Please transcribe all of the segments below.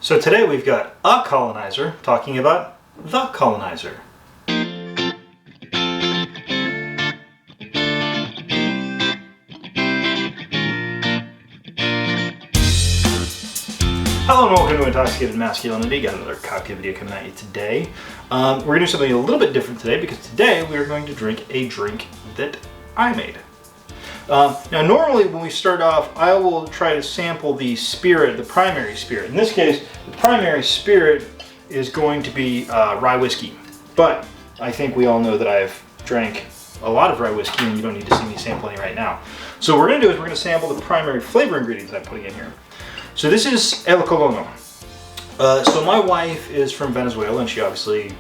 So today we've got a colonizer talking about the colonizer. Hello and welcome to Intoxicated Masculinity. Got another cocktail video coming at you today. We're going to do something a little bit different today because today we are going to drink a drink that I made. Now normally when we start off, I will try to sample the spirit, the primary spirit. In this case, the primary spirit is going to be rye whiskey. But I think we all know that I've drank a lot of rye whiskey and you don't need to see me sample any right now. So what we're going to do is we're going to sample the primary flavor ingredients that I'm putting in here. So this is El Colono. So my wife is from Venezuela and she obviously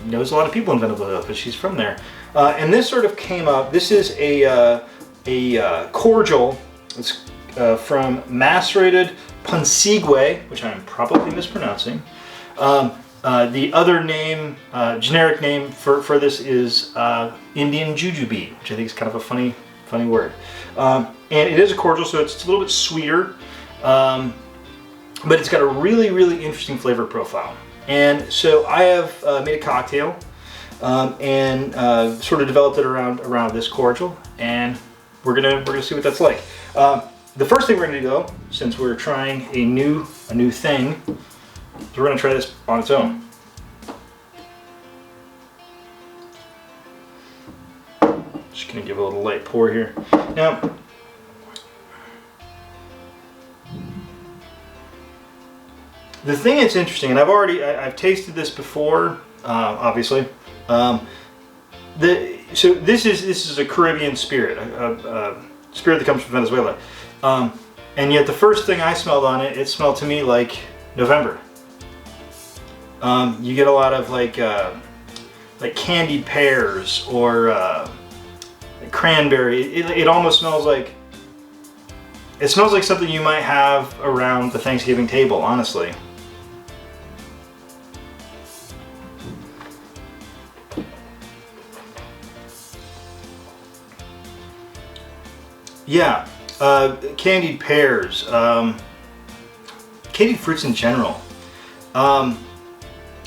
knows a lot of people in Venezuela, but she's from there. And this sort of came up, this is a cordial. It's from macerated Ponsigue, which I'm probably mispronouncing. The other name, generic name for this is Indian jujube, which I think is kind of a funny word. And it is a cordial, so it's a little bit sweeter. But it's got a really interesting flavor profile. And so I have made a cocktail and sort of developed it around this cordial, and we're gonna see what that's like. The first thing we're gonna do, though, since we're trying a new thing, is we're gonna try this on its own. Just gonna give it a little light pour here. Now, the thing that's interesting, and I've tasted this before, obviously. So this is a Caribbean spirit, a spirit that comes from Venezuela, and yet the first thing I smelled on it, it smelled to me like November. You get a lot of like candied pears or like cranberry. It almost smells like. It smells like something you might have around the Thanksgiving table, honestly. Yeah, candied pears, candied fruits in general. Now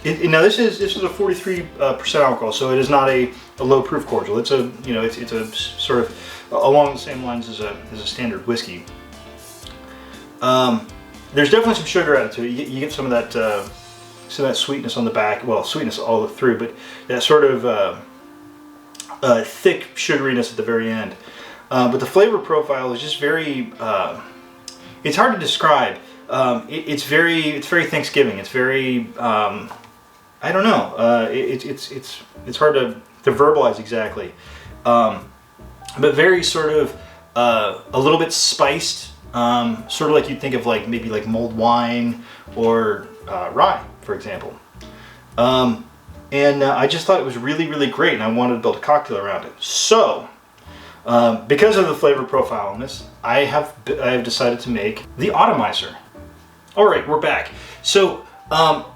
this is a 43% alcohol, so it is not a low proof cordial. It's a it's a sort of along the same lines as a standard whiskey. There's definitely some sugar added to it. You get some of that sweetness on the back. Well, sweetness all through, but that sort of thick sugariness at the very end. But the flavor profile is just very. It's hard to describe. It's very Thanksgiving. It's very. I don't know. It's hard to verbalize exactly. But very sort of a little bit spiced. Sort of like you'd think of maybe like mulled wine or rye, for example. And I just thought it was really great, and I wanted to build a cocktail around it. So. Because of the flavor profile on this, I have decided to make the Autumnizer. Alright, we're back. So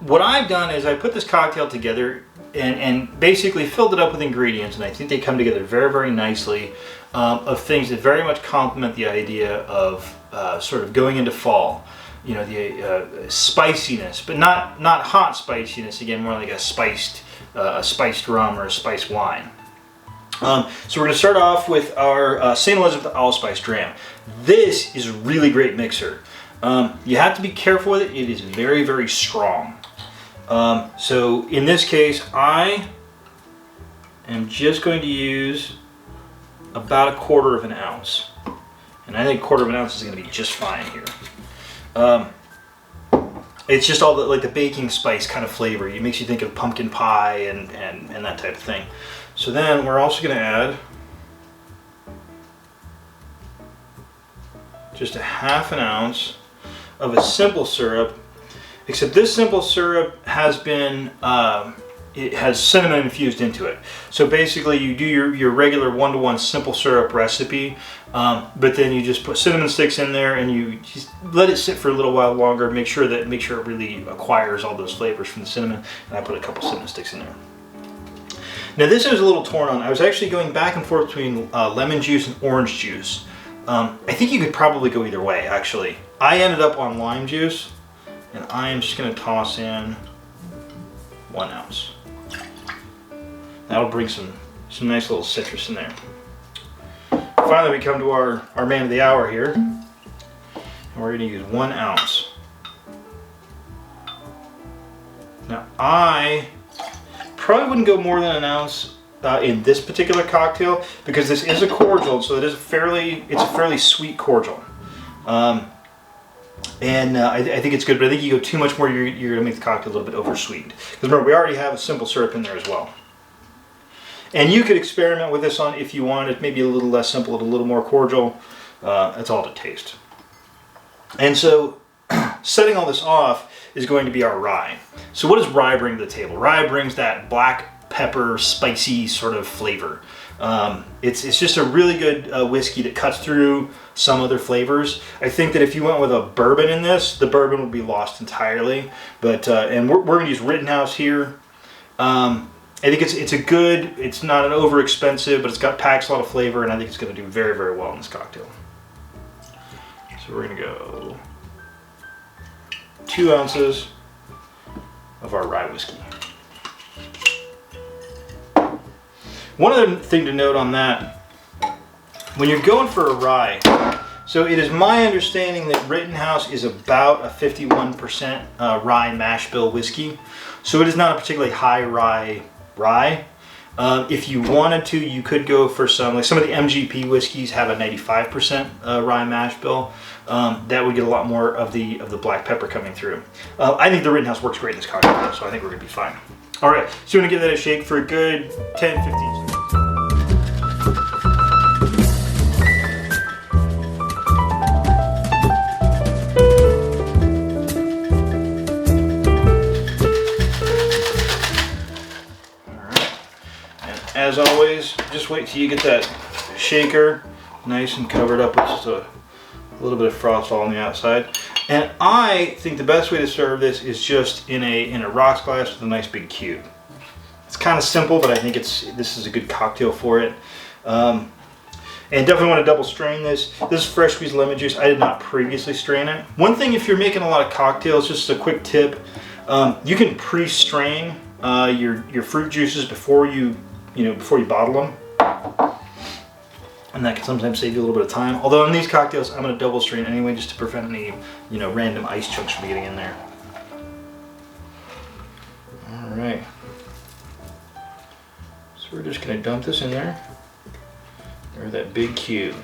what I've done is I put this cocktail together and basically filled it up with ingredients, and I think they come together very nicely, of things that very much complement the idea of sort of going into fall. You know, the spiciness, but not hot spiciness, again, more like a spiced rum or a spiced wine. So we're going to start off with our St. Elizabeth Allspice Dram. This is a really great mixer. You have to be careful with it. It is very strong. So in this case, I am just going to use about 1/4 of an ounce. And I think 1/4 of an ounce is going to be just fine here. It's just all the baking spice kind of flavor. It makes you think of pumpkin pie and that type of thing. So then we're also going to add just a 1/2 ounce of a simple syrup, except this simple syrup has been, it has cinnamon infused into it. So basically you do your regular 1-to-1 simple syrup recipe, but then you just put cinnamon sticks in there and you just let it sit for a little while longer, make sure it really acquires all those flavors from the cinnamon, and I put a couple cinnamon sticks in there. Now this I was a little torn on. I was actually going back and forth between lemon juice and orange juice. I think you could probably go either way, actually. I ended up on lime juice, And I am just going to toss in 1 ounce. That'll bring some nice little citrus in there. Finally, we come to our man of the hour here. And we're going to use 1 ounce. Now, I probably wouldn't go more than 1 ounce in this particular cocktail because this is a cordial, so it's a fairly sweet cordial. I think it's good, but I think you go too much more, you're going to make the cocktail a little bit oversweetened. Because remember, we already have a simple syrup in there as well. And you could experiment with this on if you wanted, maybe a little less simple, a little more cordial. It's all to taste. And so, setting all this off is going to be our rye. So what does rye bring to the table? Rye brings that black pepper, spicy sort of flavor. It's just a really good whiskey that cuts through some other flavors. I think that if you went with a bourbon in this, the bourbon would be lost entirely. But and we're going to use Rittenhouse here. I think it's not an over expensive, but packs a lot of flavor, and I think it's going to do very, very well in this cocktail. So we're going to go 2 ounces of our rye whiskey. One other thing to note on that, when you're going for a rye, so it is my understanding that Rittenhouse is about a 51% rye mash bill whiskey. So it is not a particularly high rye. If you wanted to, you could go for some of the MGP whiskeys have a 95% rye mash bill. That would get a lot more of the black pepper coming through. I think the Rittenhouse works great in this cocktail, so I think we're going to be fine. All right, so you want to give that a shake for a good 10, 15 seconds. As always, just wait till you get that shaker nice and covered up with just a little bit of frost all on the outside. And I think the best way to serve this is just in a rocks glass with a nice big cube. It's kind of simple, but I think this is a good cocktail for it. And definitely want to double strain this. This is fresh squeezed lemon juice. I did not previously strain it. One thing, if you're making a lot of cocktails, just a quick tip, you can pre-strain your fruit juices before you bottle them, and that can sometimes save you a little bit of time. Although in these cocktails, I'm going to double strain anyway, just to prevent any random ice chunks from getting in there. All right, so we're just going to dump this in there. There's that big cube.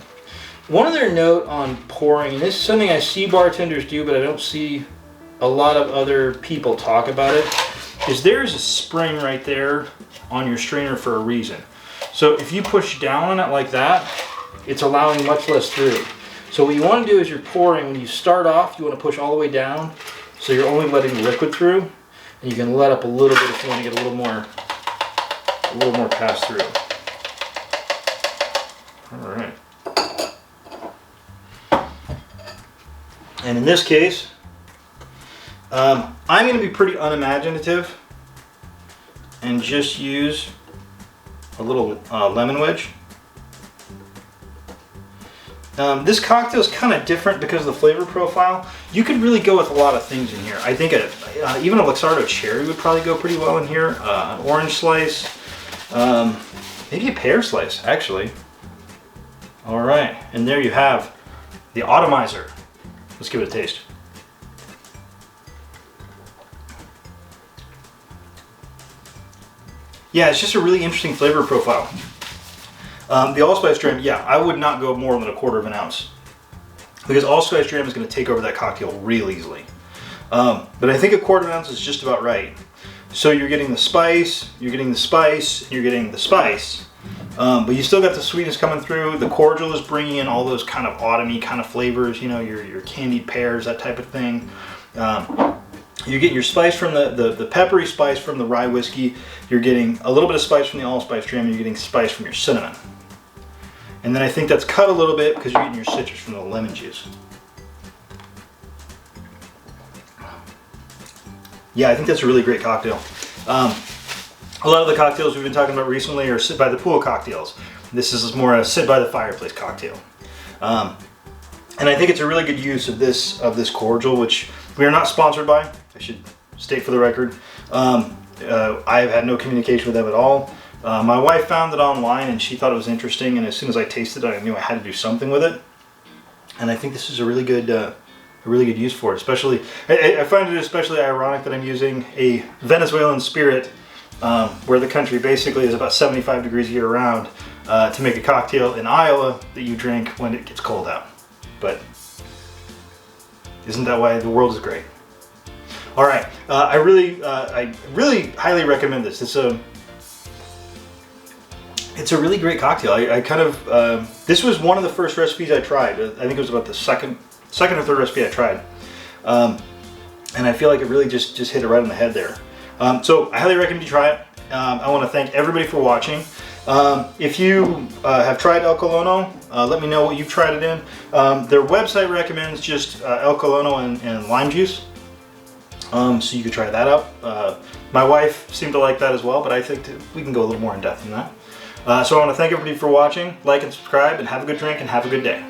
One other note on pouring, and this is something I see bartenders do, but I don't see a lot of other people talk about it, is there's a spring right there on your strainer for a reason. So if you push down on it like that, it's allowing much less through. So what you want to do is you're pouring, when you start off, you want to push all the way down, so you're only letting the liquid through, and you can let up a little bit if you want to get a little more pass through. All right. And in this case, I'm going to be pretty unimaginative and just use a little lemon wedge. This cocktail is kind of different because of the flavor profile. You could really go with a lot of things in here. I think even a Luxardo cherry would probably go pretty well in here. An orange slice, maybe a pear slice, actually. All right, and there you have the Autumnizer. Let's give it a taste. Yeah, it's just a really interesting flavor profile. The Allspice Dram, yeah, I would not go more than a 1/4 of an ounce, because Allspice Dram is going to take over that cocktail real easily. But I think a 1/4 of an ounce is just about right. So you're getting the spice, you're getting the spice, you're getting the spice, but you still got the sweetness coming through. The cordial is bringing in all those kind of autumny kind of flavors, your candied pears, that type of thing. You're getting your spice from the peppery spice from the rye whiskey. You're getting a little bit of spice from the Allspice Dram, and you're getting spice from your cinnamon. And then I think that's cut a little bit because you're getting your citrus from the lemon juice. Yeah, I think that's a really great cocktail. A lot of the cocktails we've been talking about recently are sit by the pool cocktails. This is more a sit by the fireplace cocktail. And I think it's a really good use of this cordial, which We are not sponsored by, I should state for the record. I have had no communication with them at all. My wife found it online and she thought it was interesting, and as soon as I tasted it, I knew I had to do something with it. And I think this is a really good use for it. Especially, I find it especially ironic that I'm using a Venezuelan spirit, where the country basically is about 75 degrees year round, to make a cocktail in Iowa that you drink when it gets cold out. But isn't that why the world is great? All right, I really highly recommend this. It's a really great cocktail. I kind of, this was one of the first recipes I tried. I think it was about the second or third recipe I tried. And I feel like it really just hit it right on the head there. So I highly recommend you try it. I want to thank everybody for watching. If you have tried El Colono, let me know what you've tried it in. Their website recommends just El Colono and lime juice. So you could try that out. My wife seemed to like that as well, but I think we can go a little more in depth than that. So I want to thank everybody for watching. Like and subscribe, and have a good drink and have a good day.